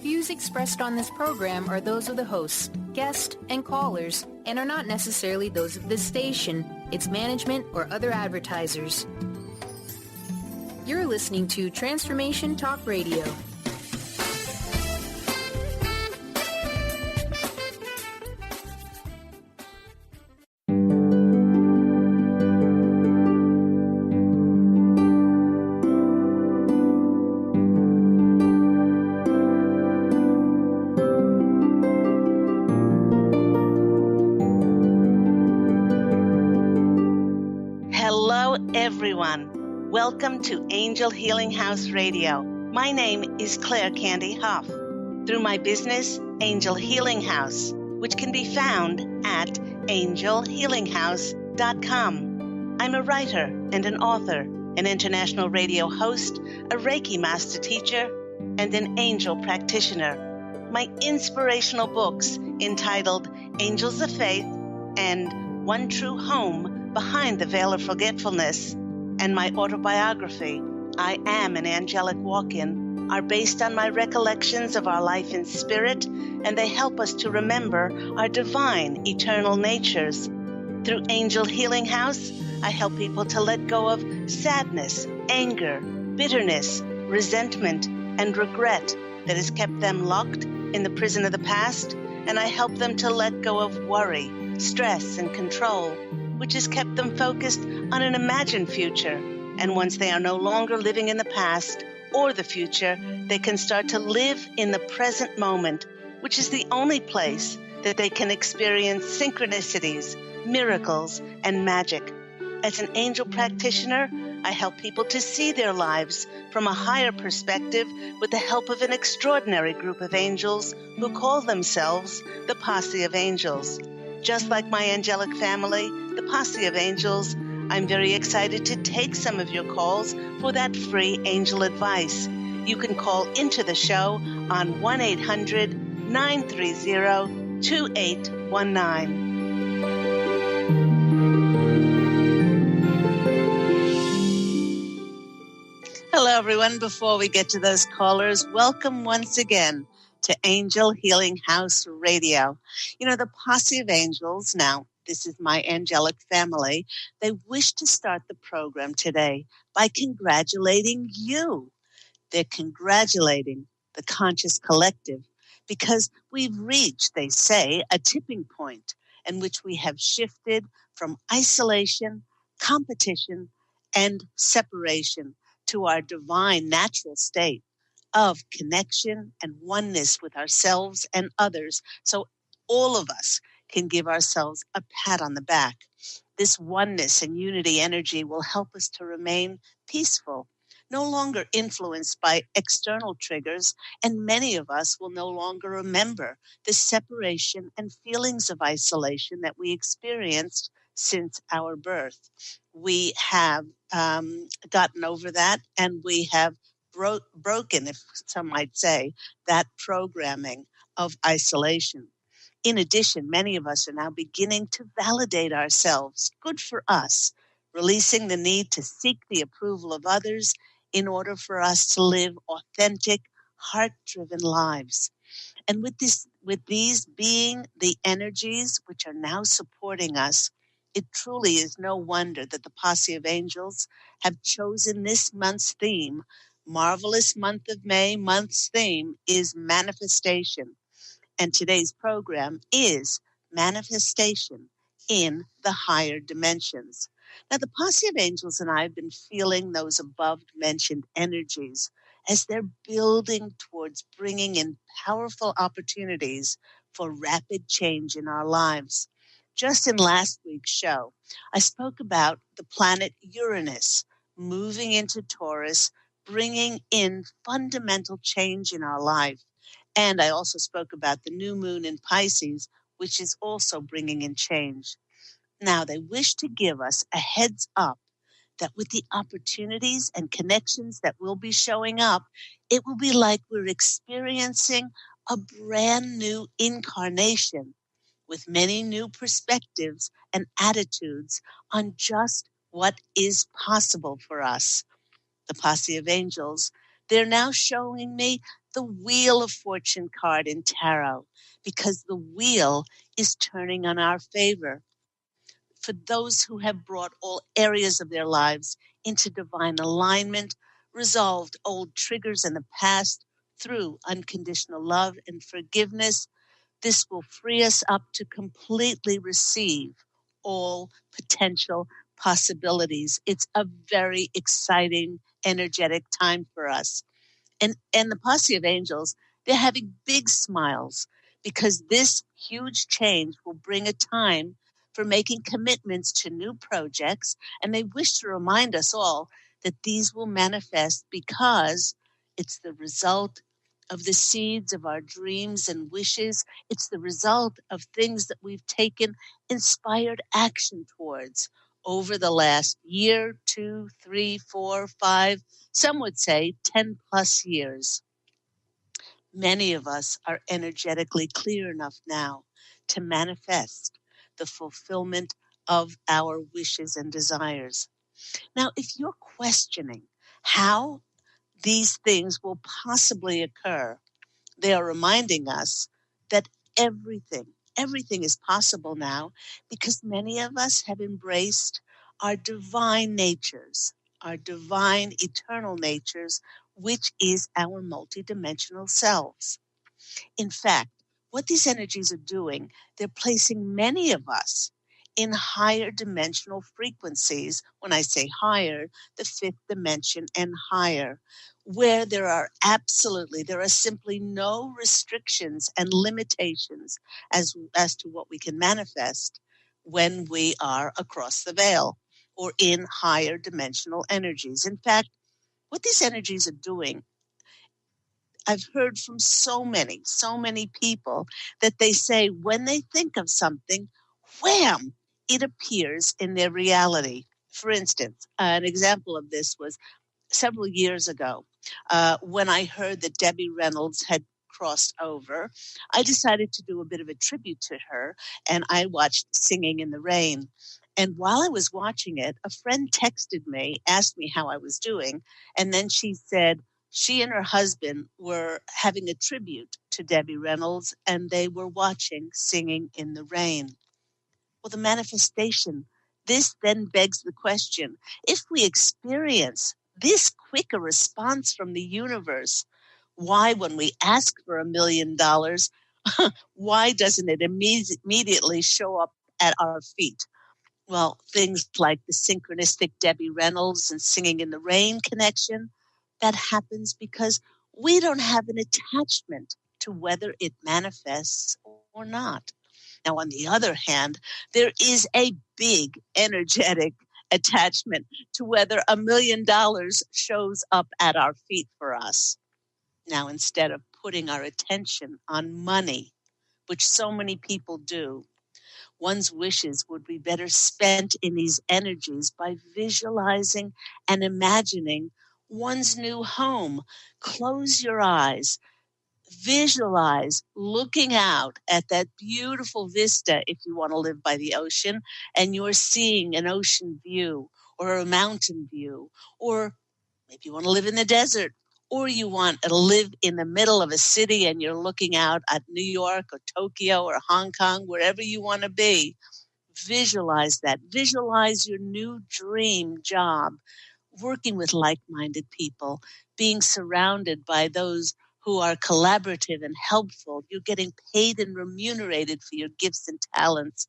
Views expressed on this program are those of the hosts, guests, and callers, and are not necessarily those of this station, its management, or other advertisers. You're listening to Transformation Talk Radio. Everyone, welcome to Angel Healing House Radio. My name is Claire Candy Hough. Through my business, Angel Healing House, which can be found at angelhealinghouse.com. I'm a writer and an author, an international radio host, a Reiki master teacher, and an angel practitioner. My inspirational books entitled Angels of Faith and One True Home Behind the Veil of Forgetfulness, and my autobiography, I Am an Angelic Walk-In, are based on my recollections of our life in spirit, and they help us to remember our divine, eternal natures. Through Angel Healing House, I help people to let go of sadness, anger, bitterness, resentment, and regret that has kept them locked in the prison of the past, and I help them to let go of worry, stress, and control, which has kept them focused on an imagined future. And once they are no longer living in the past or the future, they can start to live in the present moment, which is the only place that they can experience synchronicities, miracles, and magic. As an angel practitioner, I help people to see their lives from a higher perspective with the help of an extraordinary group of angels who call themselves the Posse of Angels. Just like my angelic family, the Posse of Angels, I'm very excited to take some of your calls for that free angel advice. You can call into the show on 1-800-930-2819. Hello, everyone. Before we get to those callers, welcome once again to Angel Healing House Radio. You know, the Posse of Angels, now, this is my angelic family, they wish to start the program today by congratulating you. They're congratulating the conscious collective because we've reached, they say, a tipping point in which we have shifted from isolation, competition, and separation to our divine natural state of connection and oneness with ourselves and others, so all of us can give ourselves a pat on the back. This oneness and unity energy will help us to remain peaceful, no longer influenced by external triggers, and many of us will no longer remember the separation and feelings of isolation that we experienced since our birth. We have gotten over that, and we have broken, if some might say, that programming of isolation. In addition, many of us are now beginning to validate ourselves. Good for us, releasing the need to seek the approval of others in order for us to live authentic, heart-driven lives. And with these being the energies which are now supporting us, it truly is no wonder that the Posse of Angels have chosen this month's theme. Marvelous month of May, month's theme is manifestation. And today's program is manifestation in the higher dimensions. Now, the Posse of Angels and I have been feeling those above-mentioned energies as they're building towards bringing in powerful opportunities for rapid change in our lives. Just in last week's show, I spoke about the planet Uranus moving into Taurus, bringing in fundamental change in our life. And I also spoke about the new moon in Pisces, which is also bringing in change. Now, they wish to give us a heads up that with the opportunities and connections that will be showing up, it will be like we're experiencing a brand new incarnation with many new perspectives and attitudes on just what is possible for us. The Posse of Angels They're now showing me the Wheel of Fortune card in tarot because the wheel is turning on our favor. For those who have brought all areas of their lives into divine alignment, resolved old triggers in the past through unconditional love and forgiveness, this will free us up to completely receive all potential possibilities. It's a very exciting, energetic time for us. And the Posse of Angels, they're having big smiles because this huge change will bring a time for making commitments to new projects. And they wish to remind us all that these will manifest because it's the result of the seeds of our dreams and wishes. It's the result of things that we've taken inspired action towards over the last year, 2, 3, 4, 5, some would say 10 plus years. Many of us are energetically clear enough now to manifest the fulfillment of our wishes and desires. Now, if you're questioning how these things will possibly occur, they are reminding us that everything is possible now because many of us have embraced our divine natures, our divine eternal natures, which is our multidimensional selves. In fact, what these energies are doing, they're placing many of us in higher dimensional frequencies. When I say higher, the fifth dimension and higher, where there are simply no restrictions and limitations as to what we can manifest when we are across the veil or in higher dimensional energies. In fact, what these energies are doing, I've heard from so many people that they say when they think of something, wham, it appears in their reality. For instance, an example of this was several years ago when I heard that Debbie Reynolds had crossed over. I decided to do a bit of a tribute to her, and I watched Singing in the Rain. And while I was watching it, a friend texted me, asked me how I was doing, and then she said she and her husband were having a tribute to Debbie Reynolds, and they were watching Singing in the Rain. Well, the manifestation, this then begs the question, if we experience this quick a response from the universe, why, when we ask for $1 million, why doesn't it immediately show up at our feet? Well, things like the synchronistic Debbie Reynolds and Singing in the Rain connection, that happens because we don't have an attachment to whether it manifests or not. Now, on the other hand, there is a big energetic attachment to whether $1 million shows up at our feet for us. Now, instead of putting our attention on money, which so many people do, one's wishes would be better spent in these energies by visualizing and imagining one's new home. Close your eyes. Visualize looking out at that beautiful vista if you want to live by the ocean and you're seeing an ocean view or a mountain view, or maybe you want to live in the desert, or you want to live in the middle of a city and you're looking out at New York or Tokyo or Hong Kong, wherever you want to be. Visualize that. Visualize your new dream job, working with like-minded people, being surrounded by those who are collaborative and helpful. You're getting paid and remunerated for your gifts and talents.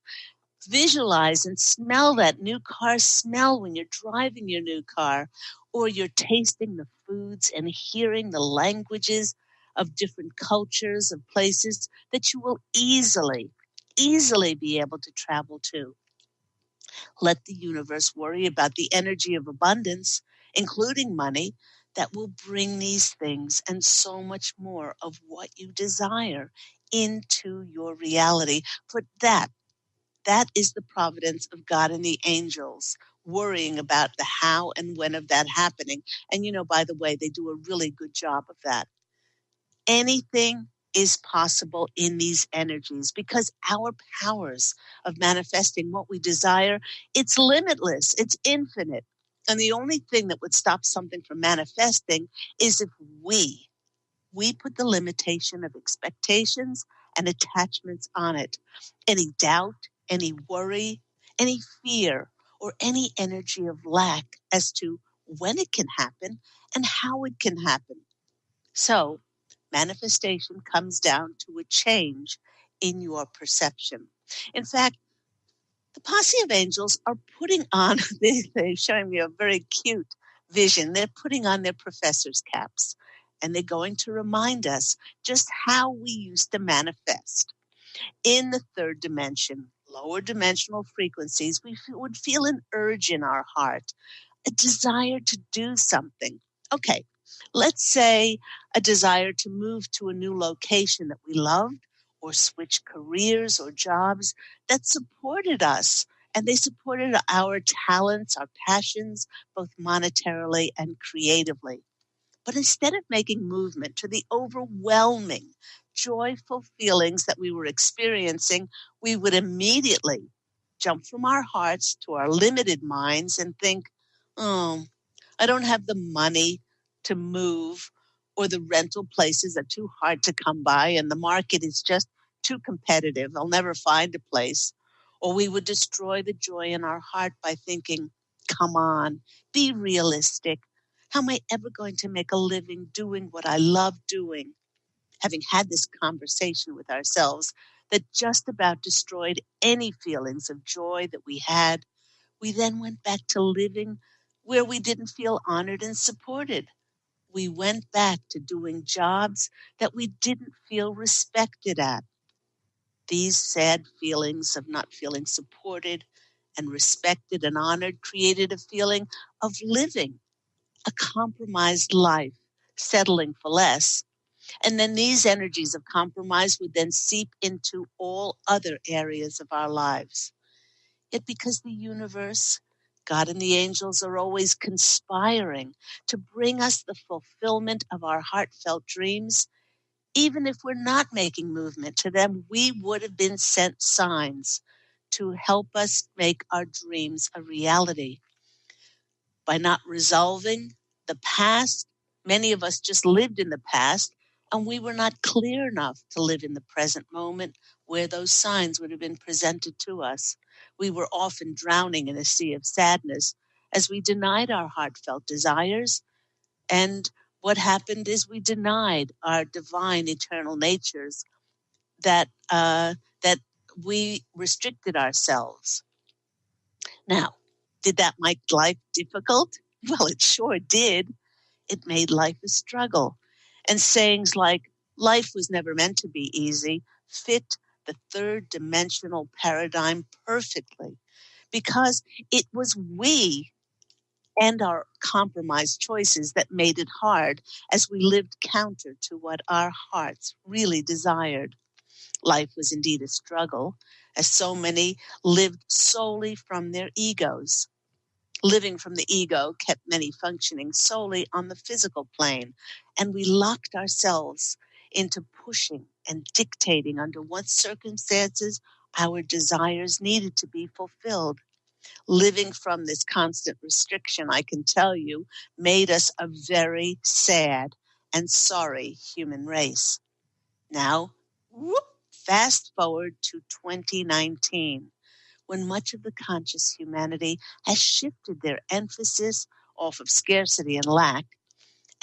Visualize and smell that new car smell when you're driving your new car, or you're tasting the foods and hearing the languages of different cultures, of places that you will easily be able to travel to. Let the universe worry about the energy of abundance, including money, that will bring these things and so much more of what you desire into your reality. For that is the providence of God and the angels, worrying about the how and when of that happening. And by the way, they do a really good job of that. Anything is possible in these energies because our powers of manifesting what we desire, it's limitless, it's infinite. And the only thing that would stop something from manifesting is if we put the limitation of expectations and attachments on it. Any doubt, any worry, any fear, or any energy of lack as to when it can happen and how it can happen. So, manifestation comes down to a change in your perception. In fact, the Posse of Angels are putting on, they're showing me a very cute vision. They're putting on their professor's caps, and they're going to remind us just how we used to manifest. In the third dimension, lower dimensional frequencies, we would feel an urge in our heart, a desire to do something. Okay, let's say a desire to move to a new location that we loved, or switch careers or jobs that supported us, and they supported our talents, our passions, both monetarily and creatively. But instead of making movement to the overwhelming, joyful feelings that we were experiencing, we would immediately jump from our hearts to our limited minds and think, oh, I don't have the money to move, or the rental places are too hard to come by, and the market is just too competitive. I'll never find a place. Or we would destroy the joy in our heart by thinking, come on, be realistic. How am I ever going to make a living doing what I love doing? Having had this conversation with ourselves that just about destroyed any feelings of joy that we had, we then went back to living where we didn't feel honored and supported. We went back to doing jobs that we didn't feel respected at. These sad feelings of not feeling supported and respected and honored created a feeling of living a compromised life, settling for less. And then these energies of compromise would then seep into all other areas of our lives. Yet because the universe, God and the angels are always conspiring to bring us the fulfillment of our heartfelt dreams, even if we're not making movement to them, we would have been sent signs to help us make our dreams a reality. By not resolving the past, many of us just lived in the past, and we were not clear enough to live in the present moment where those signs would have been presented to us. We were often drowning in a sea of sadness as we denied our heartfelt desires. And what happened is we denied our divine eternal natures, that we restricted ourselves. Now, did that make life difficult? Well, it sure did. It made life a struggle. And sayings like, life was never meant to be easy, fit the third dimensional paradigm perfectly, because it was we and our compromised choices that made it hard as we lived counter to what our hearts really desired. Life was indeed a struggle, as so many lived solely from their egos. Living from the ego kept many functioning solely on the physical plane, and we locked ourselves into pushing and dictating under what circumstances our desires needed to be fulfilled. Living from this constant restriction, I can tell you, made us a very sad and sorry human race. Now, fast forward to 2019, when much of the conscious humanity has shifted their emphasis off of scarcity and lack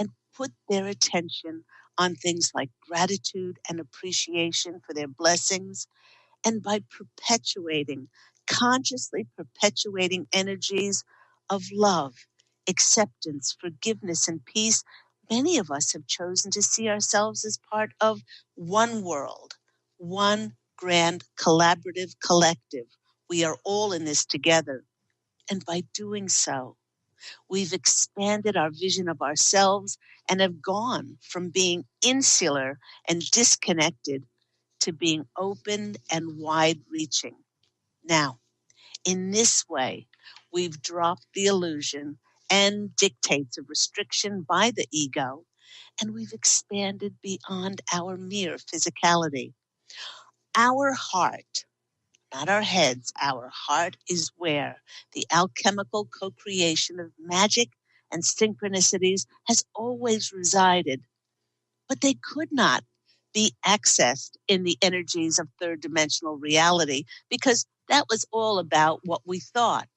and put their attention on things like gratitude and appreciation for their blessings. And by consciously perpetuating energies of love, acceptance, forgiveness, and peace, many of us have chosen to see ourselves as part of one world, one grand collaborative collective. We are all in this together. And by doing so, we've expanded our vision of ourselves and have gone from being insular and disconnected to being open and wide-reaching. Now, in this way, we've dropped the illusion and dictates of restriction by the ego, and we've expanded beyond our mere physicality. Our heart, not our heads. Our heart is where the alchemical co-creation of magic and synchronicities has always resided. But they could not be accessed in the energies of third dimensional reality because that was all about what we thought.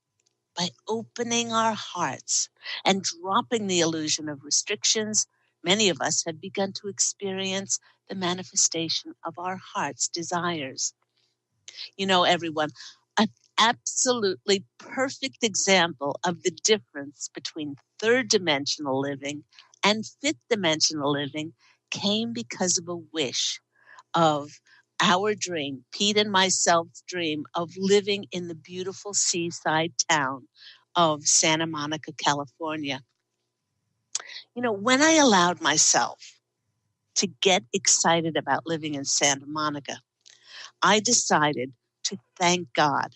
By opening our hearts and dropping the illusion of restrictions, many of us have begun to experience the manifestation of our heart's desires. You know, everyone, an absolutely perfect example of the difference between third dimensional living and fifth dimensional living came because of a wish of our dream, Pete and myself's dream of living in the beautiful seaside town of Santa Monica, California. You know, when I allowed myself to get excited about living in Santa Monica, I decided to thank God.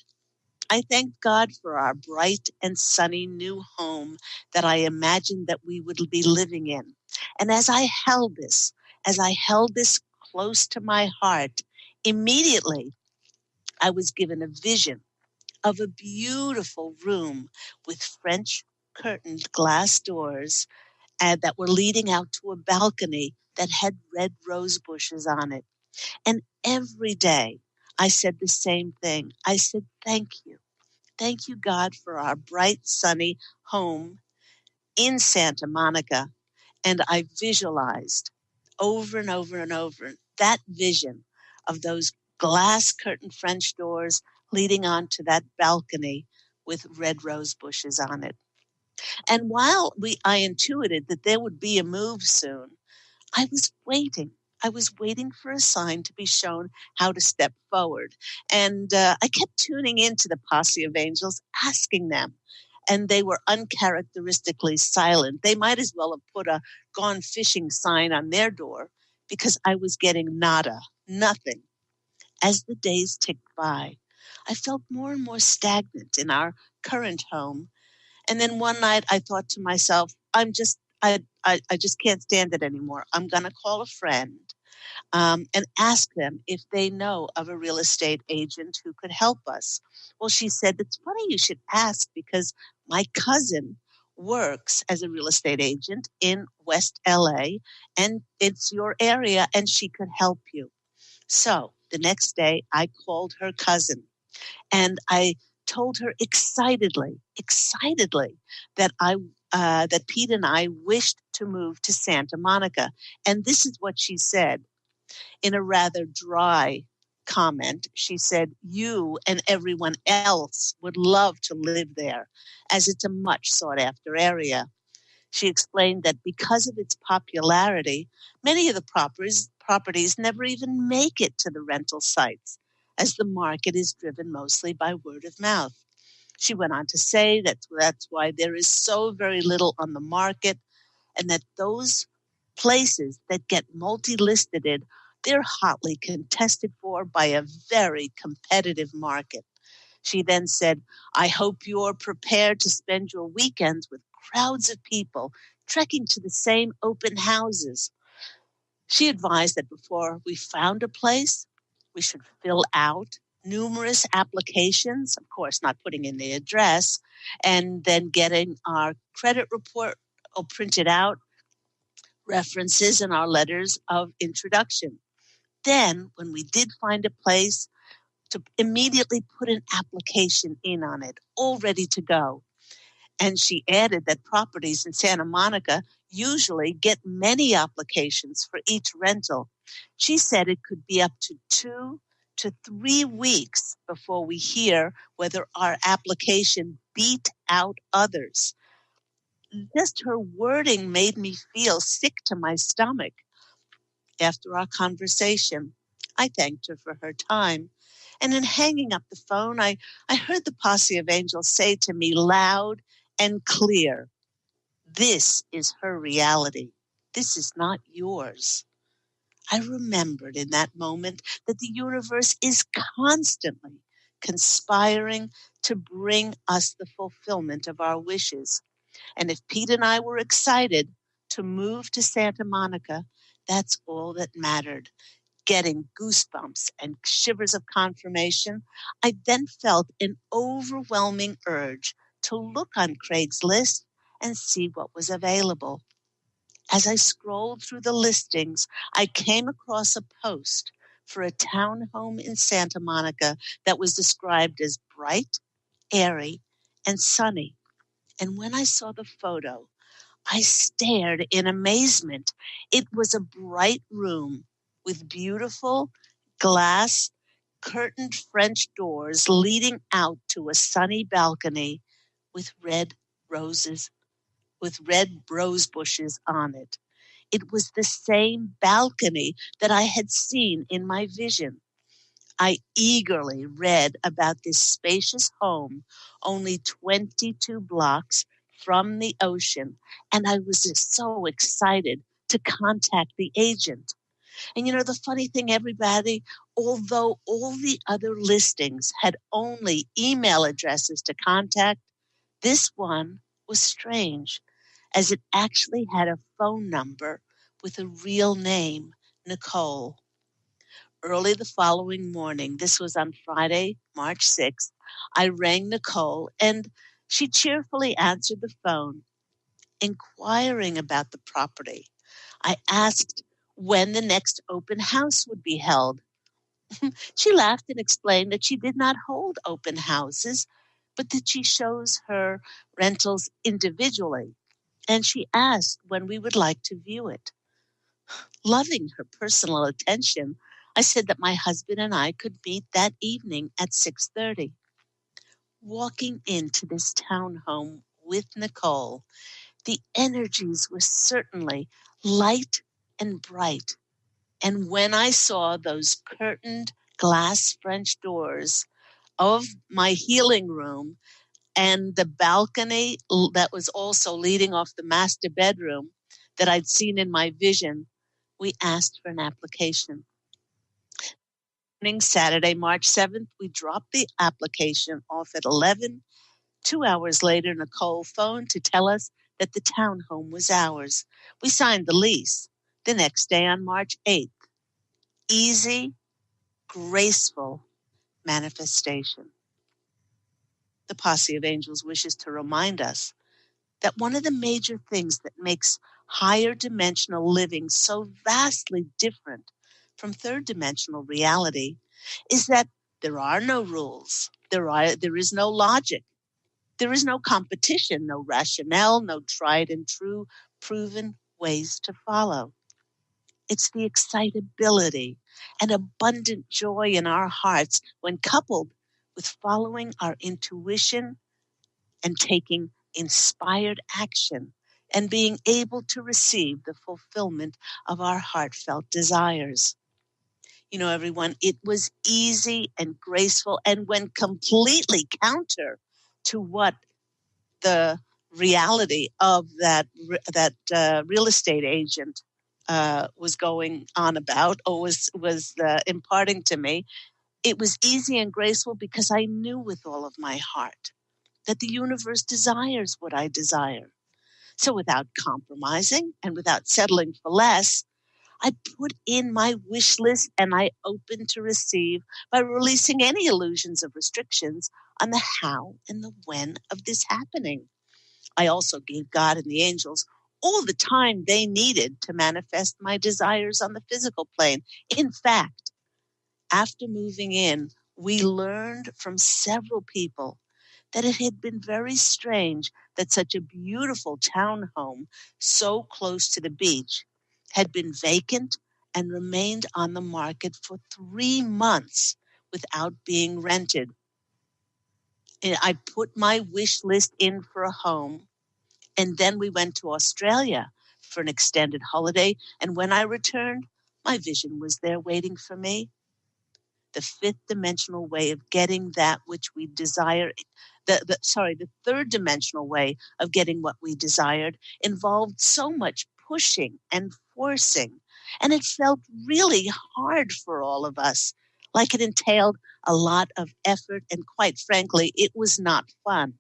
I thank God for our bright and sunny new home that I imagined that we would be living in. And as I held this close to my heart, immediately I was given a vision of a beautiful room with French curtained glass doors that were leading out to a balcony that had red rose bushes on it. And every day I said the same thing. I said, thank you. Thank you, God, for our bright, sunny home in Santa Monica. And I visualized over and over and over that vision of those glass curtain French doors leading onto that balcony with red rose bushes on it. And while I intuited that there would be a move soon, I was waiting. I was waiting for a sign to be shown how to step forward. And I kept tuning into the Posse of Angels, asking them. And they were uncharacteristically silent. They might as well have put a gone fishing sign on their door because I was getting nada, nothing. As the days ticked by, I felt more and more stagnant in our current home. And then one night I thought to myself, I just can't stand it anymore. I'm going to call a friend and ask them if they know of a real estate agent who could help us. Well, she said, it's funny you should ask because my cousin works as a real estate agent in West LA and it's your area and she could help you. So the next day I called her cousin and I told her excitedly that that Pete and I wished to move to Santa Monica. And this is what she said in a rather dry comment. She said, you and everyone else would love to live there as it's a much sought after area. She explained that because of its popularity, many of the properties never even make it to the rental sites, as the market is driven mostly by word of mouth. She went on to say that that's why there is so very little on the market, and that those places that get multi-listed, they're hotly contested for by a very competitive market. She then said, I hope you're prepared to spend your weekends with crowds of people trekking to the same open houses. She advised that before we found a place, we should fill out numerous applications, of course, not putting in the address, and then getting our credit report printed out, references, and our letters of introduction. Then, when we did find a place, to immediately put an application in on it, all ready to go. And she added that properties in Santa Monica usually get many applications for each rental. She said it could be up to 2 to 3 weeks before we hear whether our application beat out others. Just her wording made me feel sick to my stomach. After our conversation, I thanked her for her time. And in hanging up the phone, I heard the Posse of Angels say to me loud and clear, this is her reality. This is not yours. I remembered in that moment that the universe is constantly conspiring to bring us the fulfillment of our wishes. And if Pete and I were excited to move to Santa Monica, that's all that mattered. getting goosebumps and shivers of confirmation, I then felt an overwhelming urge to look on Craigslist and see what was available. As I scrolled through the listings, I came across a post for a townhome in Santa Monica that was described as bright, airy, and sunny. And when I saw the photo, I stared in amazement. It was a bright room with beautiful glass curtained French doors leading out to a sunny balcony with red rose bushes on it. It was the same balcony that I had seen in my vision. I eagerly read about this spacious home, only 22 blocks from the ocean, and I was just so excited to contact the agent. And the funny thing, everybody, although all the other listings had only email addresses to contact, this one was strange, as it actually had a phone number with a real name, Nicole. Early the following morning, this was on Friday, March 6th, I rang Nicole, and she cheerfully answered the phone, inquiring about the property. I asked when the next open house would be held. She laughed and explained that she did not hold open houses, but that she shows her rentals individually. And she asked when we would like to view it. Loving her personal attention, I said that my husband and I could meet that evening at 6:30. Walking into this townhome with Nicole, the energies were certainly light and bright. And when I saw those curtained glass French doors of my healing room and the balcony that was also leading off the master bedroom that I'd seen in my vision, we asked for an application. Saturday, March 7th, we dropped the application off at 11. 2 hours later, Nicole phoned to tell us that the townhome was ours. We signed the lease the next day on March 8th. Easy, graceful manifestation. The Posse of Angels wishes to remind us that one of the major things that makes higher dimensional living so vastly different from third dimensional reality is that there are no rules. There is no logic. There is no competition, no rationale, no tried and true proven ways to follow. It's the excitability and abundant joy in our hearts when coupled with following our intuition and taking inspired action and being able to receive the fulfillment of our heartfelt desires. Everyone, it was easy and graceful and went completely counter to what the reality of that real estate agent was going on about or was imparting to me. It was easy and graceful because I knew with all of my heart that the universe desires what I desire. So without compromising and without settling for less, I put in my wish list and I opened to receive by releasing any illusions of restrictions on the how and the when of this happening. I also gave God and the angels all the time they needed to manifest my desires on the physical plane. In fact, after moving in, we learned from several people that it had been very strange that such a beautiful townhome so close to the beach had been vacant and remained on the market for 3 months without being rented. And I put my wish list in for a home, and then we went to Australia for an extended holiday. And when I returned, my vision was there waiting for me. The fifth dimensional way of getting that which we desire, the third dimensional way of getting what we desired involved so much pushing and forcing. And it felt really hard for all of us, like it entailed a lot of effort. And quite frankly, it was not fun.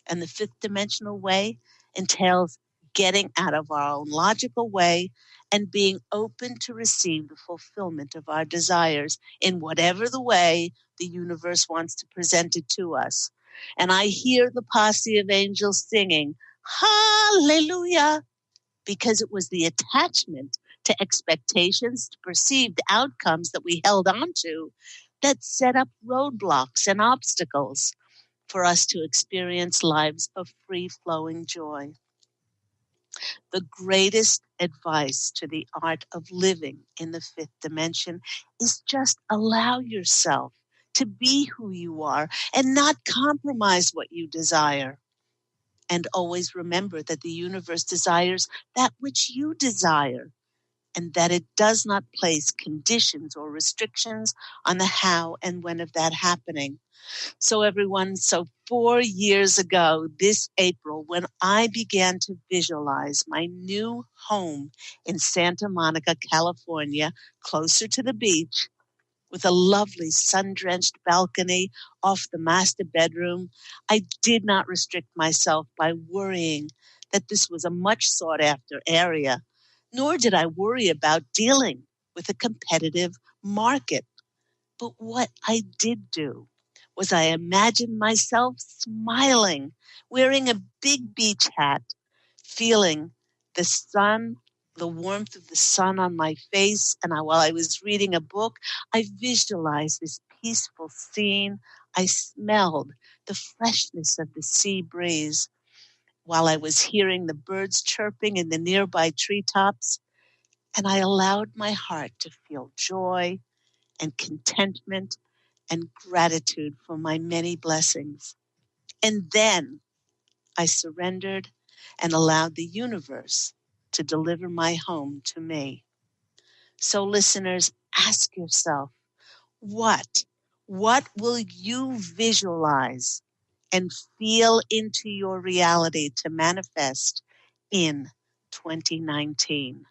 And the fifth dimensional way entails getting out of our own logical way and being open to receive the fulfillment of our desires in whatever the way the universe wants to present it to us. And I hear the Posse of Angels singing, Hallelujah, because it was the attachment to expectations, to perceived outcomes that we held on to that set up roadblocks and obstacles for us to experience lives of free-flowing joy. The greatest advice to the art of living in the fifth dimension is just allow yourself to be who you are and not compromise what you desire. And always remember that the universe desires that which you desire, and that it does not place conditions or restrictions on the how and when of that happening. So everyone, 4 years ago, this April, when I began to visualize my new home in Santa Monica, California, closer to the beach, with a lovely sun-drenched balcony off the master bedroom, I did not restrict myself by worrying that this was a much sought-after area, nor did I worry about dealing with a competitive market. But what I did do was I imagined myself smiling, wearing a big beach hat, feeling the sun, the warmth of the sun on my face. And while I was reading a book, I visualized this peaceful scene. I smelled the freshness of the sea breeze while I was hearing the birds chirping in the nearby treetops. And I allowed my heart to feel joy and contentment and gratitude for my many blessings. And then I surrendered and allowed the universe to deliver my home to me. So listeners, ask yourself, what will you visualize and feel into your reality to manifest in 2019?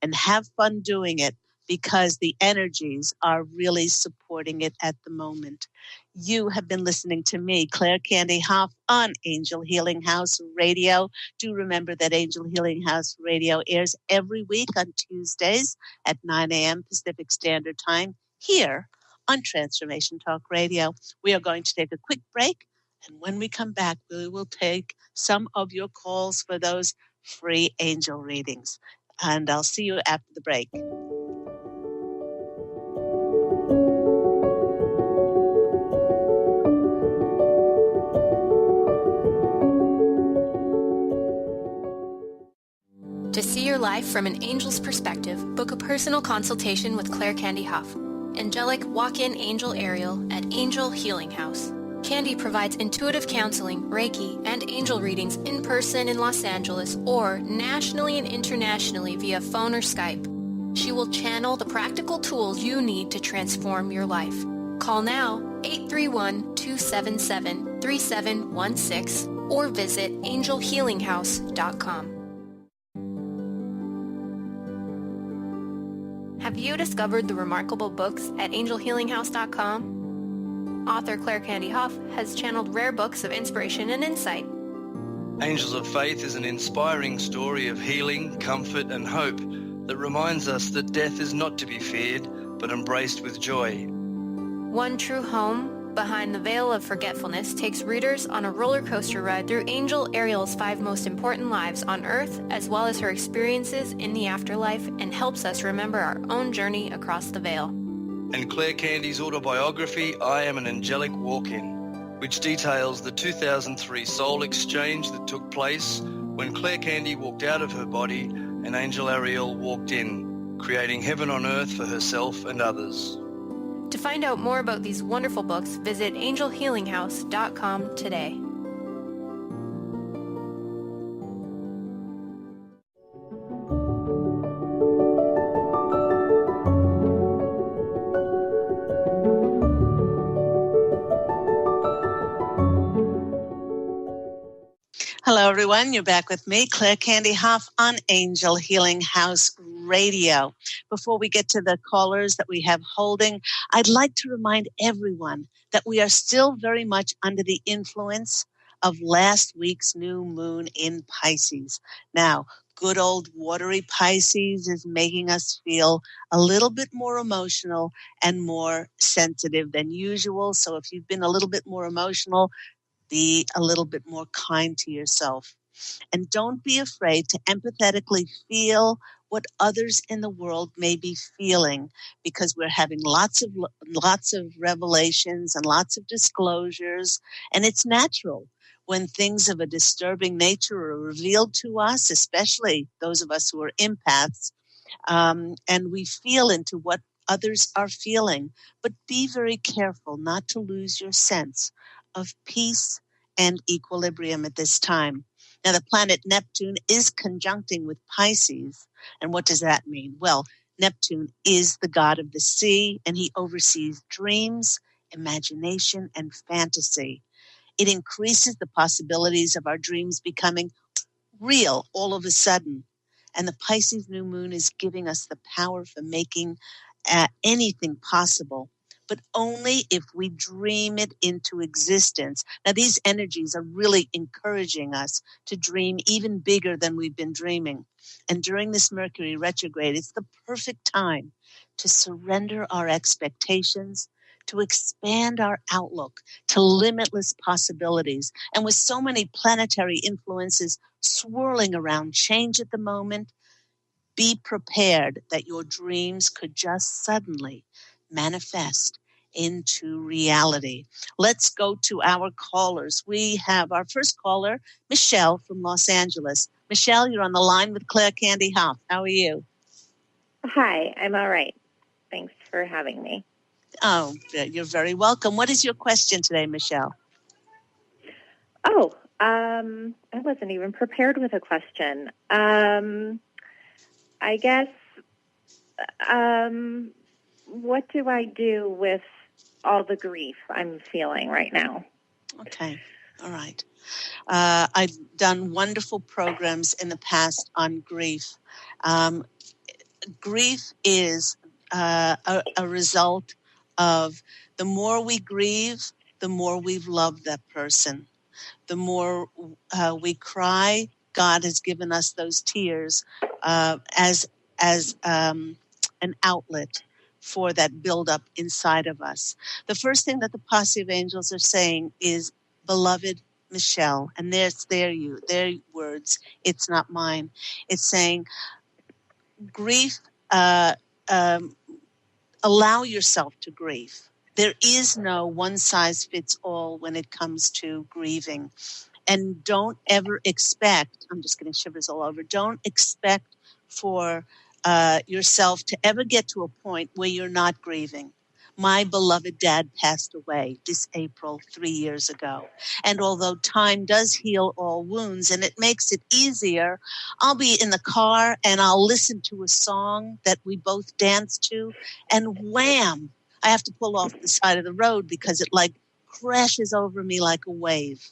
And have fun doing it, because the energies are really supporting it at the moment. You have been listening to me, Claire Candy Hough, on Angel Healing House Radio. Do remember that Angel Healing House Radio airs every week on Tuesdays at 9 a.m. Pacific Standard Time here on Transformation Talk Radio. We are going to take a quick break, and when we come back, we will take some of your calls for those free angel readings. And I'll see you after the break. To see your life from an angel's perspective, book a personal consultation with Claire Candy Hough, angelic walk-in angel Ariel at Angel Healing House. Candy provides intuitive counseling, Reiki, and angel readings in person in Los Angeles or nationally and internationally via phone or Skype. She will channel the practical tools you need to transform your life. Call now 831-277-3716 or visit angelhealinghouse.com. Have you discovered the remarkable books at angelhealinghouse.com? Author Claire Candy Hough has channeled rare books of inspiration and insight. Angels of Faith is an inspiring story of healing, comfort, and hope that reminds us that death is not to be feared, but embraced with joy. One True Home, Behind the Veil of Forgetfulness, takes readers on a roller coaster ride through Angel Ariel's 5 most important lives on Earth, as well as her experiences in the afterlife, and helps us remember our own journey across the veil. And Claire Candy's autobiography, I Am an Angelic Walk-In, which details the 2003 soul exchange that took place when Claire Candy walked out of her body and Angel Ariel walked in, creating heaven on earth for herself and others. To find out more about these wonderful books, visit angelhealinghouse.com today. Hello, everyone. You're back with me, Claire Candy Hough, on Angel Healing House Radio. Before we get to the callers that we have holding, I'd like to remind everyone that we are still very much under the influence of last week's new moon in Pisces. Now, good old watery Pisces is making us feel a little bit more emotional and more sensitive than usual. So if you've been a little bit more emotional, be a little bit more kind to yourself. And don't be afraid to empathetically feel what others in the world may be feeling, because we're having lots of revelations and lots of disclosures, and it's natural when things of a disturbing nature are revealed to us, especially those of us who are empaths, and we feel into what others are feeling. But be very careful not to lose your sense of peace and equilibrium at this time. Now, the planet Neptune is conjuncting with Pisces. And what does that mean? Well, Neptune is the god of the sea, and he oversees dreams, imagination, and fantasy. It increases the possibilities of our dreams becoming real all of a sudden. And the Pisces new moon is giving us the power for making anything possible, but only if we dream it into existence. Now, these energies are really encouraging us to dream even bigger than we've been dreaming. And during this Mercury retrograde, it's the perfect time to surrender our expectations, to expand our outlook to limitless possibilities. And with so many planetary influences swirling around change at the moment, be prepared that your dreams could just suddenly manifest into reality. Let's go to our callers. We have our first caller, Michelle from Los Angeles. Michelle, you're on the line with Claire Candy Hough. How are you? Hi, I'm all right. Thanks for having me. Oh, you're very welcome. What is your question today, Michelle? Oh, I wasn't even prepared with a question. I guess, what do I do with all the grief I'm feeling right now? Okay, all right. I've done wonderful programs in the past on grief. Grief is a result of the more we grieve, the more we've loved that person. The more we cry, God has given us those tears as an outlet for that buildup inside of us. The first thing that the Posse of Angels are saying is, beloved Michelle, and there's their words, it's not mine. It's saying, grief, allow yourself to grieve. There is no one size fits all when it comes to grieving. And don't ever expect, I'm just getting shivers all over, don't expect for yourself to ever get to a point where you're not grieving. My beloved dad passed away this April 3 years ago. And although time does heal all wounds and it makes it easier, I'll be in the car and I'll listen to a song that we both dance to, and wham, I have to pull off the side of the road because it like crashes over me like a wave.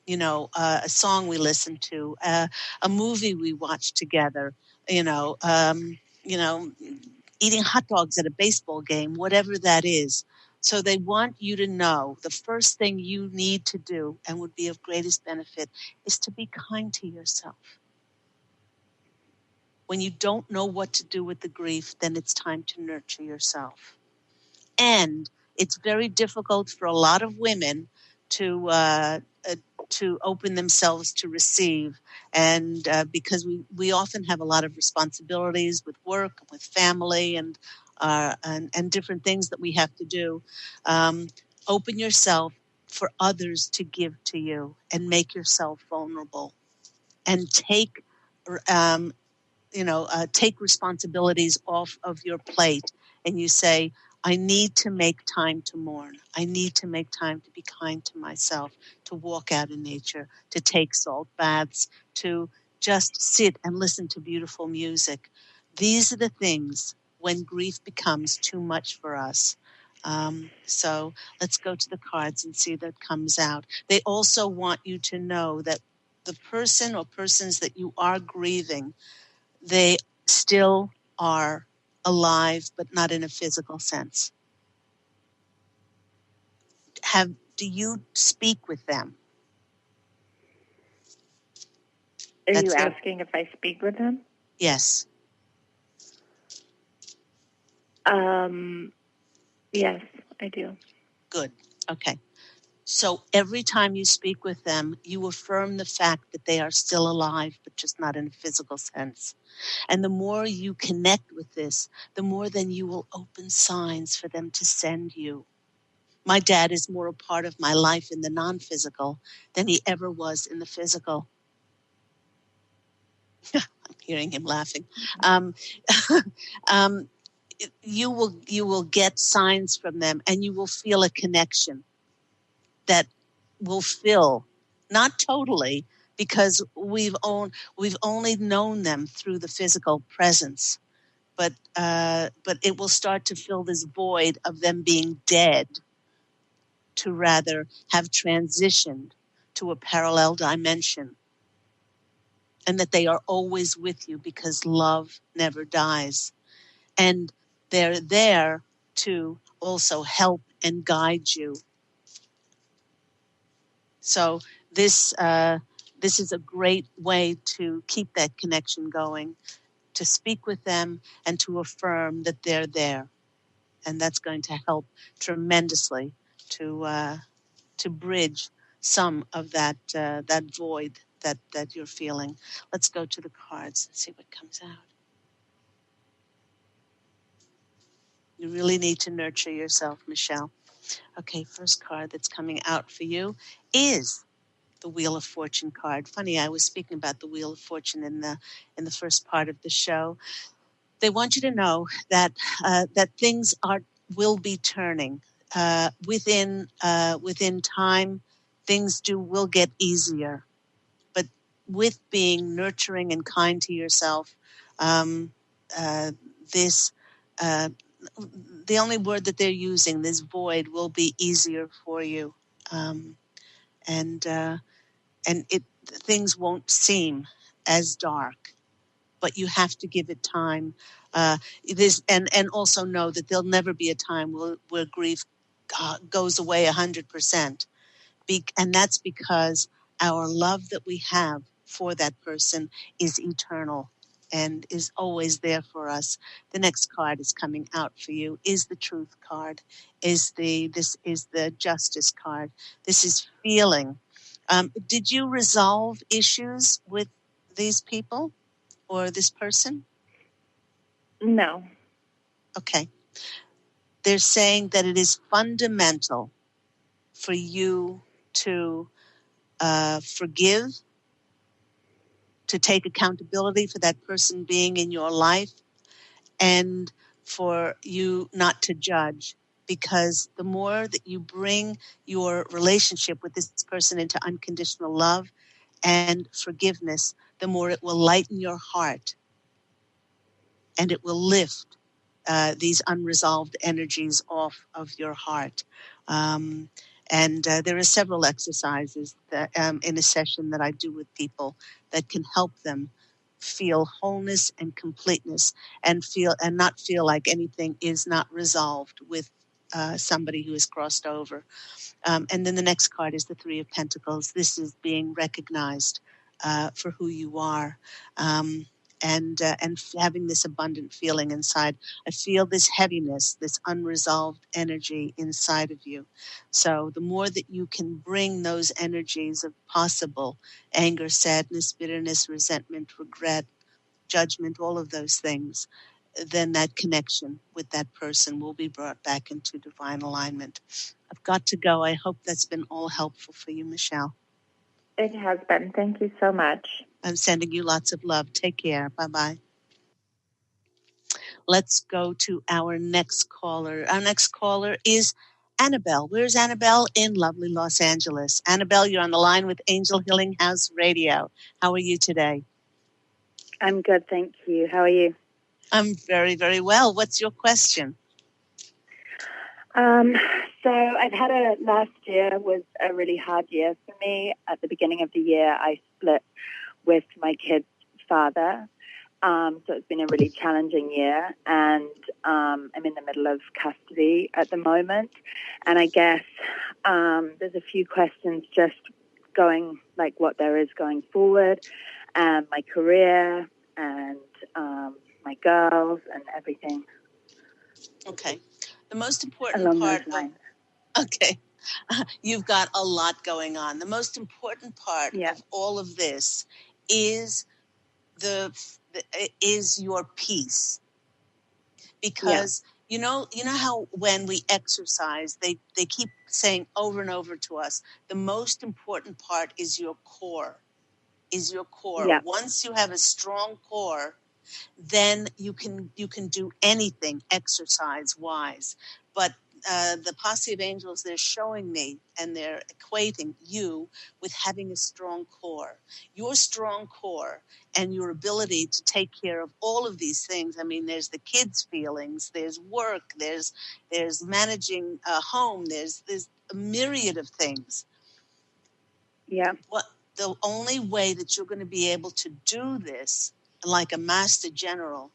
You know, a song we listened to, a movie we watched together, you know, eating hot dogs at a baseball game, whatever that is. So they want you to know the first thing you need to do and would be of greatest benefit is to be kind to yourself. When you don't know what to do with the grief, then it's time to nurture yourself. And it's very difficult for a lot of women to open themselves to receive, and because we often have a lot of responsibilities with work, with family, and different things that we have to do. Open yourself for others to give to you, and make yourself vulnerable, and take responsibilities off of your plate, and you say, I need to make time to mourn. I need to make time to be kind to myself, to walk out in nature, to take salt baths, to just sit and listen to beautiful music. These are the things when grief becomes too much for us. So let's go to the cards and see that comes out. They also want you to know that the person or persons that you are grieving, they still are alive, but not in a physical sense. Do you speak with them? Are you asking if I speak with them? Yes. Yes, I do. Good. Okay. So every time you speak with them, you affirm the fact that they are still alive, but just not in a physical sense. And the more you connect with this, the more then you will open signs for them to send you. My dad is more a part of my life in the non-physical than he ever was in the physical. I'm hearing him laughing. You will get signs from them, and you will feel a connection that will fill, not totally, because we've only known them through the physical presence, but it will start to fill this void of them being dead, to rather have transitioned to a parallel dimension, and that they are always with you because love never dies. And they're there to also help and guide you. So this is a great way to keep that connection going, to speak with them and to affirm that they're there. And that's going to help tremendously to bridge some of that void that you're feeling. Let's go to the cards and see what comes out. You really need to nurture yourself, Michelle. Okay, first card that's coming out for you is the Wheel of Fortune card. Funny, I was speaking about the Wheel of Fortune in the first part of the show. They want you to know that that things will be turning within time. Things will get easier, but with being nurturing and kind to yourself, this. The only word that they're using, this void, will be easier for you, and things won't seem as dark, but you have to give it time. And also know that there'll never be a time where grief goes away 100%. And that's because our love that we have for that person is eternal and is always there for us. The next card is coming out for you is the Truth card, this is the Justice card. This is feeling. Did you resolve issues with these people or this person? No. Okay. They're saying that it is fundamental for you to forgive, to take accountability for that person being in your life, and for you not to judge. Because the more that you bring your relationship with this person into unconditional love and forgiveness, the more it will lighten your heart and it will lift these unresolved energies off of your heart. And there are several exercises that, in a session that I do with people that can help them feel wholeness and completeness and not feel like anything is not resolved with somebody who has crossed over. And then the next card is the Three of Pentacles. This is being recognized for who you are. And having this abundant feeling inside. I feel this heaviness, this unresolved energy inside of you. So the more that you can bring those energies of possible anger, sadness, bitterness, resentment, regret, judgment, all of those things, then that connection with that person will be brought back into divine alignment. I've got to go. I hope that's been all helpful for you, Michelle. It has been. Thank you so much. I'm sending you lots of love. Take care. Bye-bye. Let's go to our next caller. Our next caller is Annabelle. Where's Annabelle? In lovely Los Angeles. Annabelle, you're on the line with Angel Healing House Radio. How are you today? I'm good, thank you. How are you? I'm very, very well. What's your question? So I've had last year was a really hard year for me. At the beginning of the year, I split with my kid's father. So it's been a really challenging year, and I'm in the middle of custody at the moment. And I guess there's a few questions just going, like what there is going forward. and my career and my girls and everything. Okay. The most important Along part those lines. okay. You've got a lot going on. The most important part Yeah. of all of this is is your peace. Because you know how when we exercise, they keep saying over and over to us, the most important part is your core. Yeah. Once you have a strong core, then you can do anything exercise wise. But the Posse of Angels, they're showing me and they're equating you with having a strong core. Your strong core and your ability to take care of all of these things. I mean, there's the kids' feelings, there's work, there's managing a home, there's a myriad of things. Yeah. What the only way that you're going to be able to do this like a master general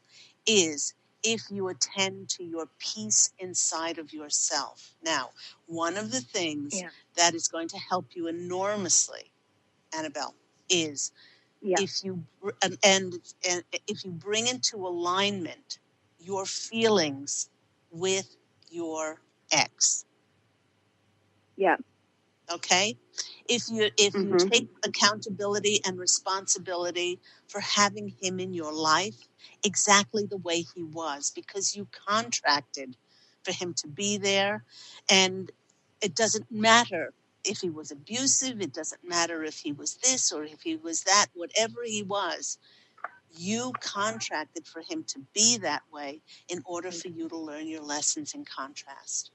is if you attend to your peace inside of yourself. Now, one of the things that is going to help you enormously, Annabelle, is if you and if you bring into alignment your feelings with your ex. Yeah. Okay? If you take accountability and responsibility for having him in your life exactly the way he was, because you contracted for him to be there, and it doesn't matter if he was abusive, it doesn't matter if he was this or if he was that, whatever he was, you contracted for him to be that way in order for you to learn your lessons in contrast.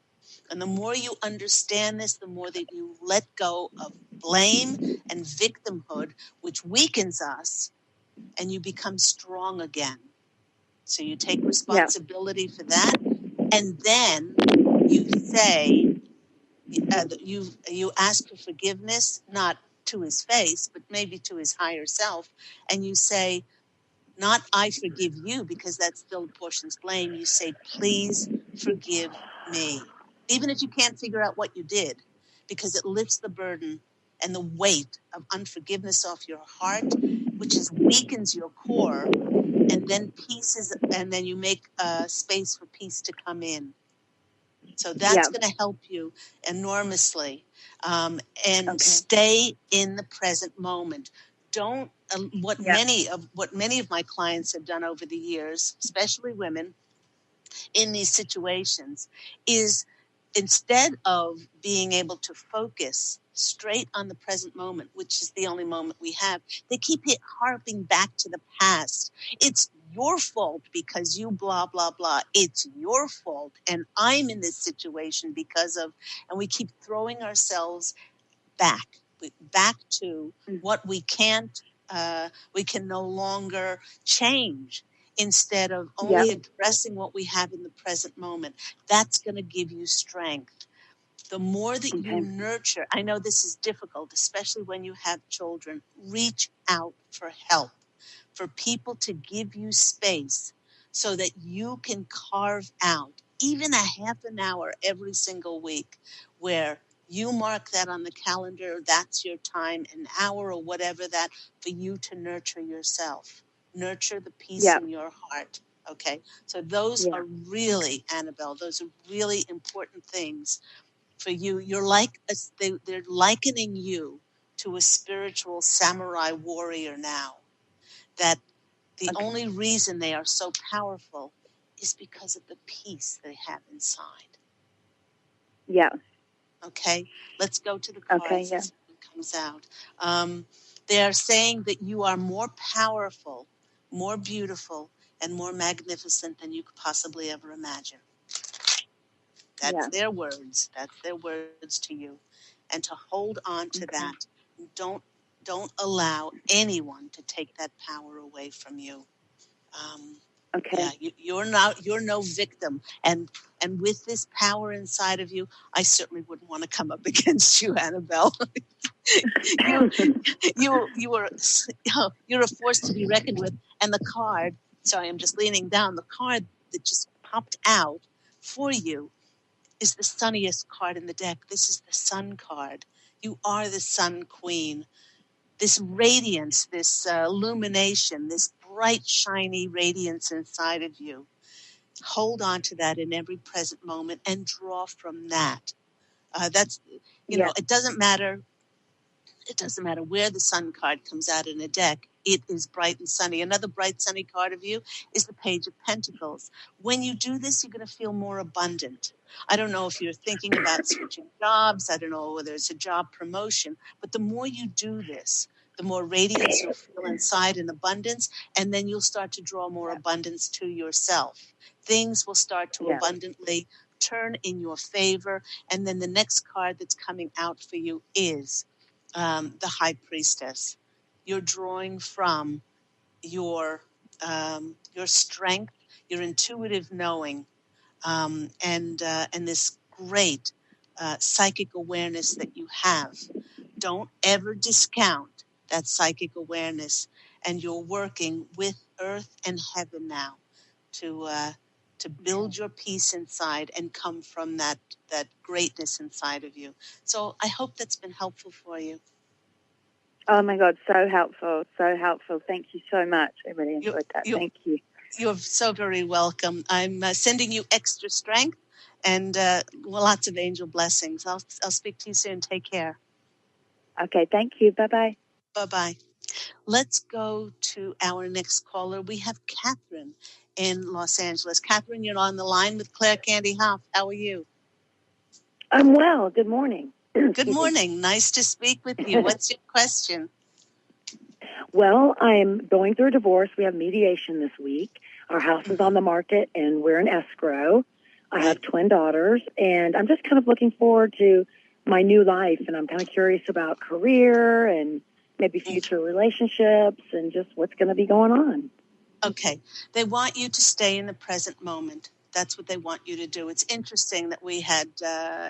And the more you understand this, the more that you let go of blame and victimhood, which weakens us, and you become strong again. So you take responsibility for that, and then you say, you ask for forgiveness, not to his face, but maybe to his higher self, and you say, not I forgive you, because that's still a portion's blame. You say, please forgive me. Even if you can't figure out what you did, because it lifts the burden and the weight of unforgiveness off your heart, which weakens your core, and then and then you make space for peace to come in. So that's going to help you enormously. And stay in the present moment. Don't what many of my clients have done over the years, especially women in these situations, is instead of being able to focus straight on the present moment, which is the only moment we have, they keep harping back to the past. It's your fault because you blah, blah, blah. It's your fault. And I'm in this situation because of, and we keep throwing ourselves back to what we can no longer change, instead of only addressing what we have in the present moment. That's going to give you strength. The more that you nurture, I know this is difficult, especially when you have children, reach out for help, for people to give you space so that you can carve out even a half an hour every single week where you mark that on the calendar, that's your time, an hour or whatever that, for you to nurture yourself, nurture the peace in your heart. Okay, so those are really, Annabelle, those are really important things for you. You're like, they're likening you to a spiritual samurai warrior now, that the only reason they are so powerful is because of the peace they have inside. Yeah. Okay, let's go to the cards as it comes out. They are saying that you are more powerful, more beautiful, and more magnificent than you could possibly ever imagine. That's their words. That's their words to you. And to hold on to that. Don't allow anyone to take that power away from you. Yeah, you're no victim, and with this power inside of you, I certainly wouldn't want to come up against you, Annabelle. You're a force to be reckoned with. And the card, sorry, I'm just leaning down. The card that just popped out for you is the sunniest card in the deck. This is the Sun card. You are the Sun Queen. this radiance, this illumination, this bright, shiny radiance inside of you. Hold on to that in every present moment and draw from that. That's, it doesn't matter. It doesn't matter where the sun card comes out in a deck. It is bright and sunny. Another bright, sunny card of you is the Page of Pentacles. When you do this, you're going to feel more abundant. I don't know if you're thinking about switching jobs. I don't know whether it's a job promotion. But the more you do this, the more radiance you'll feel inside in abundance, and then you'll start to draw more abundance to yourself. Things will start to abundantly turn in your favor. And then the next card that's coming out for you is the High Priestess. You're drawing from your strength, your intuitive knowing, and this great psychic awareness that you have. Don't ever discount that psychic awareness, and you're working with earth and heaven now to build your peace inside and come from that greatness inside of you. So I hope that's been helpful for you. Oh, my God, so helpful, so helpful. Thank you so much. I really enjoyed that. Thank you. You're so very welcome. I'm sending you extra strength and lots of angel blessings. I'll speak to you soon. Take care. Okay, thank you. Bye-bye. Bye-bye. Let's go to our next caller. We have Catherine in Los Angeles. Catherine, you're on the line with Claire Candy Hough. How are you? I'm well. Good morning. Good morning. Nice to speak with you. What's your question? Well, I'm going through a divorce. We have mediation this week. Our house is on the market, and we're in escrow. I have twin daughters, and I'm just kind of looking forward to my new life, and I'm kind of curious about career and maybe future relationships and just what's going to be going on. Okay. They want you to stay in the present moment. That's what they want you to do. It's interesting that we had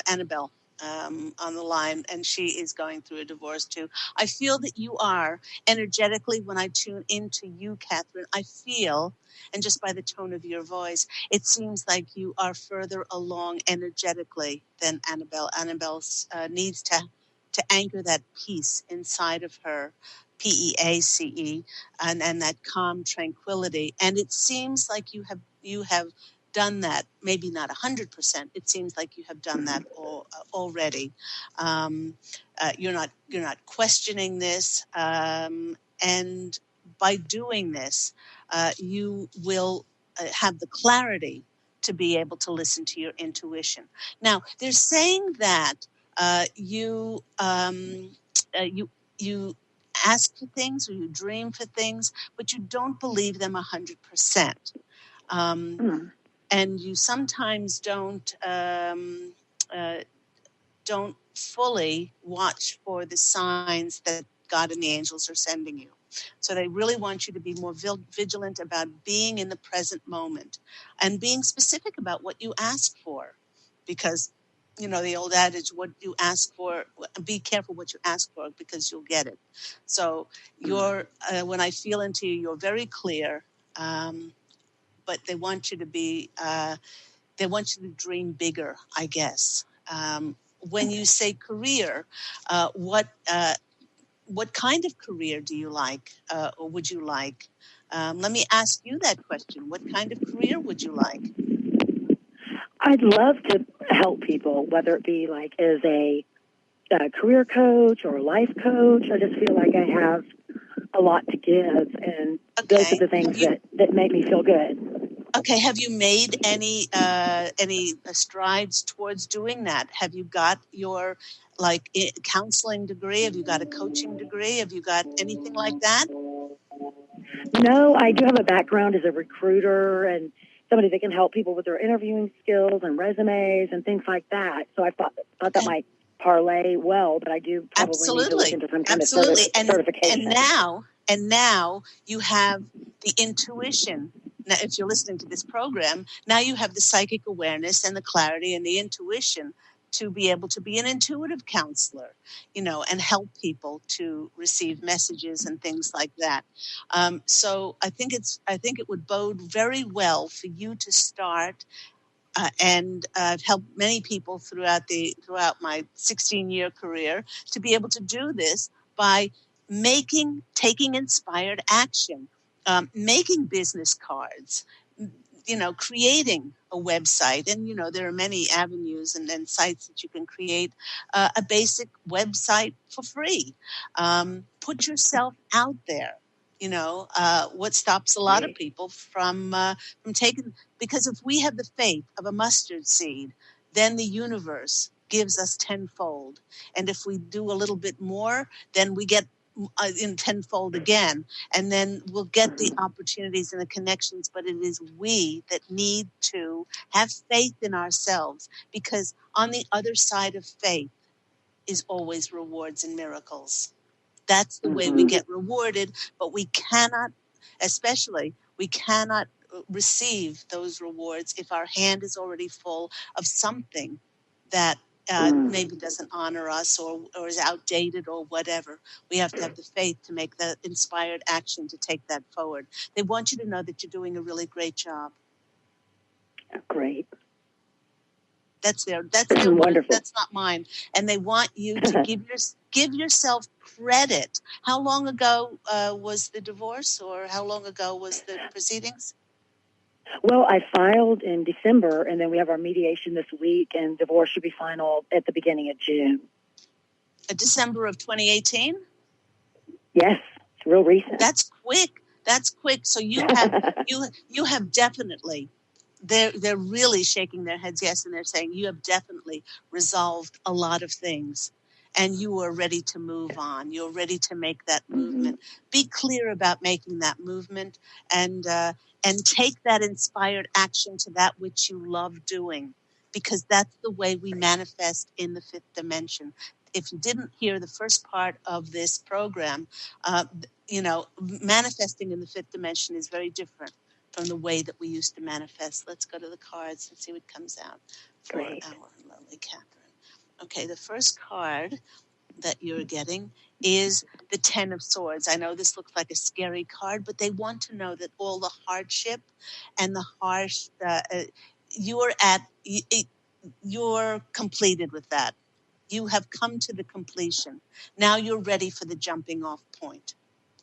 Annabelle on the line, and she is going through a divorce too. I feel that you are energetically, when I tune into you, Catherine, I feel, and just by the tone of your voice, it seems like you are further along energetically than Annabelle. Annabelle needs to anchor that peace inside of her, PEACE, and that calm tranquility. And it seems like you have done that, maybe not 100%. It seems like you have done that already. You're not questioning this, and by doing this, you will have the clarity to be able to listen to your intuition. Now, they're saying that you ask for things or you dream for things, but you don't believe them 100%. And you sometimes don't fully watch for the signs that God and the angels are sending you. So they really want you to be more vigilant about being in the present moment and being specific about what you ask for, because the old adage, what you ask for, be careful what you ask for because you'll get it. So you're when I feel into you, you're very clear. But they want you to be, they want you to dream bigger, I guess. When you say career, what kind of career do you like, or would you like? Let me ask you that question. What kind of career would you like? I'd love to help people, whether it be like as a career coach or a life coach. I just feel like I have a lot to give, and those are the things that make me feel good. Okay. Have you made any strides towards doing that? Have you got your counseling degree? Have you got a coaching degree? Have you got anything like that? No, I do have a background as a recruiter and somebody that can help people with their interviewing skills and resumes and things like that. So I thought that might parlay well, but I do probably need to look into some kind of certification. And now you have the intuition. Now, if you're listening to this program, now you have the psychic awareness and the clarity and the intuition to be able to be an intuitive counselor, and help people to receive messages and things like that. So I think it would bode very well for you to start. And I've helped many people throughout my 16-year career to be able to do this by taking inspired action, making business cards, creating a website. And, there are many avenues and sites that you can create a basic website for free. Put yourself out there. What stops a lot of people from taking, because if we have the faith of a mustard seed, then the universe gives us tenfold. And if we do a little bit more, then we get in tenfold again, and then we'll get the opportunities and the connections. But it is we that need to have faith in ourselves, because on the other side of faith is always rewards and miracles. That's the way we get rewarded, but we cannot receive those rewards if our hand is already full of something that maybe doesn't honor us or is outdated or whatever. We have to have the faith to make the inspired action to take that forward. They want you to know that you're doing a really great job. Great. That's their Wonderful. Word. That's not mine. And they want you to give yourself credit. How long ago was the divorce, or how long ago was the proceedings? Well, I filed in December, and then we have our mediation this week, and divorce should be final at the beginning of June. December of 2018? Yes, it's real recent. That's quick. So you have definitely. They're really shaking their heads yes, and they're saying you have definitely resolved a lot of things, and you are ready to move on. You're ready to make that movement. Be clear about making that movement, and take that inspired action to that which you love doing, because that's the way we manifest in the fifth dimension. If you didn't hear the first part of this program, manifesting in the fifth dimension is very different from the way that we used to manifest. Let's go to the cards and see what comes out for our lovely Catherine. Okay, the first card that you're getting is the Ten of Swords. I know this looks like a scary card, but they want to know that all the hardship and the harsh, you're completed with that. You have come to the completion. Now you're ready for the jumping off point.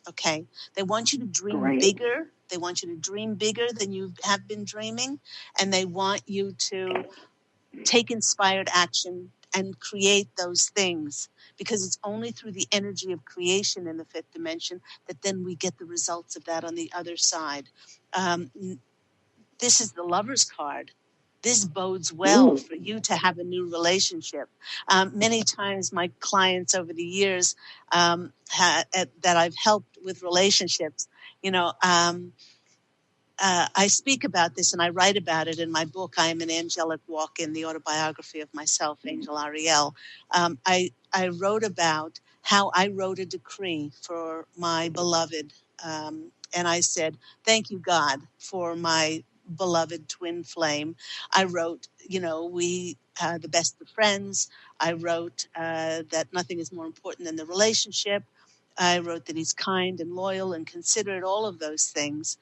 Okay, they want you to dream bigger. They want you to dream bigger than you have been dreaming, and they want you to take inspired action and create those things, because it's only through the energy of creation in the fifth dimension that then we get the results of that on the other side. This is the Lover's card. This bodes well for you to have a new relationship. Many times my clients over the years that I've helped with relationships, I speak about this and I write about it in my book, I Am an Angelic Walk-In, the autobiography of myself, Angel Ariel. I wrote about how I wrote a decree for my beloved. And I said, thank you, God, for my beloved twin flame. I wrote, we the best of friends. I wrote that nothing is more important than the relationship. I wrote that he's kind and loyal and considerate, all of those things.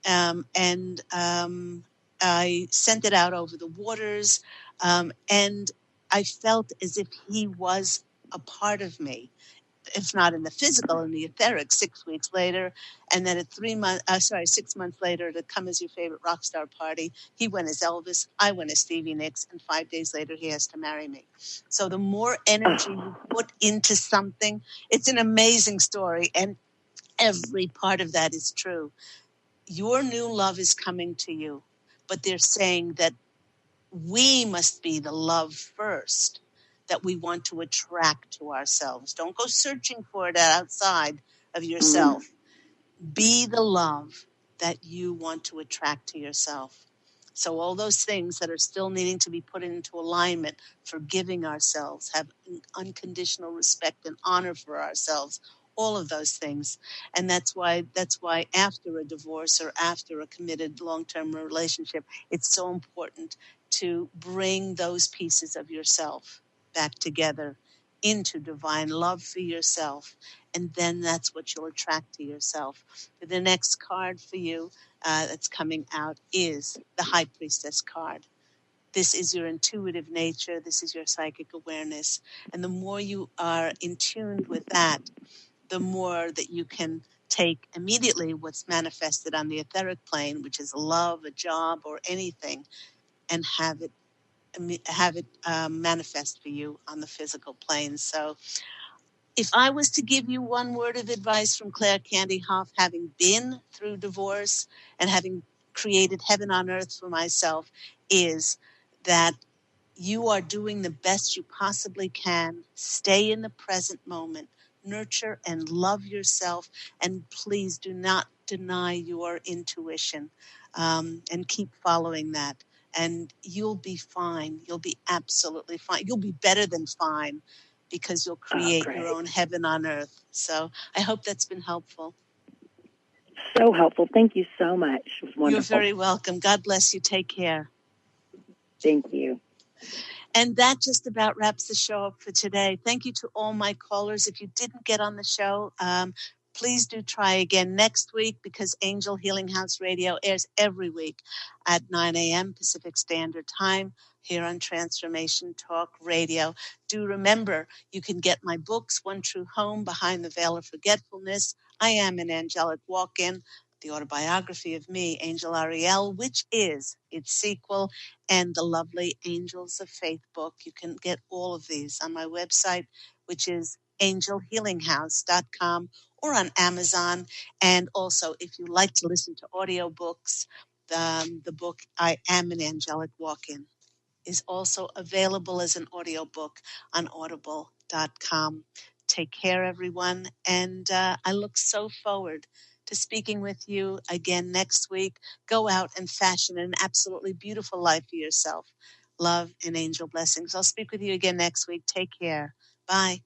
And I sent it out over the waters, and I felt as if he was a part of me, if not in the physical, in the etheric. 6 weeks later, and then 6 months later, to Come As Your Favorite Rock Star party, he went as Elvis, I went as Stevie Nicks, and 5 days later, he has to marry me. So the more energy you put into something, it's an amazing story, and every part of that is true. Your new love is coming to you, but they're saying that we must be the love first that we want to attract to ourselves. Don't go searching for it outside of yourself. Be the love that you want to attract to yourself. So all those things that are still needing to be put into alignment, forgiving ourselves, have unconditional respect and honor for ourselves, all of those things. And that's why after a divorce or after a committed long-term relationship, it's so important to bring those pieces of yourself back together into divine love for yourself. And then that's what you'll attract to yourself. The next card for you that's coming out is the High Priestess card. This is your intuitive nature. This is your psychic awareness. And the more you are in tune with that, the more that you can take immediately what's manifested on the etheric plane, which is love, a job, or anything, and have it manifest for you on the physical plane. So if I was to give you one word of advice from Claire Candy Hough, having been through divorce and having created heaven on earth for myself, is that you are doing the best you possibly can. Stay in the present moment. Nurture and love yourself. And please do not deny your intuition, and keep following that. And you'll be fine. You'll be absolutely fine. You'll be better than fine because you'll create your own heaven on earth. So I hope that's been helpful. So helpful. Thank you so much. It was wonderful. You're very welcome. God bless you. Take care. Thank you. And that just about wraps the show up for today. Thank you to all my callers. If you didn't get on the show, please do try again next week, because Angel Healing House Radio airs every week at 9 a.m. Pacific Standard Time here on Transformation Talk Radio. Do remember, you can get my books, One True Home, Behind the Veil of Forgetfulness, I Am an Angelic Walk-In, the autobiography of me, Angel Ariel, which is its sequel, and the lovely Angels of Faith book. You can get all of these on my website, which is angelhealinghouse.com, or on Amazon. And also, if you like to listen to audiobooks, the book I Am an Angelic Walk-In is also available as an audiobook on audible.com. Take care, everyone. And I look so forward to speaking with you again next week. Go out and fashion an absolutely beautiful life for yourself. Love and angel blessings. I'll speak with you again next week. Take care. Bye.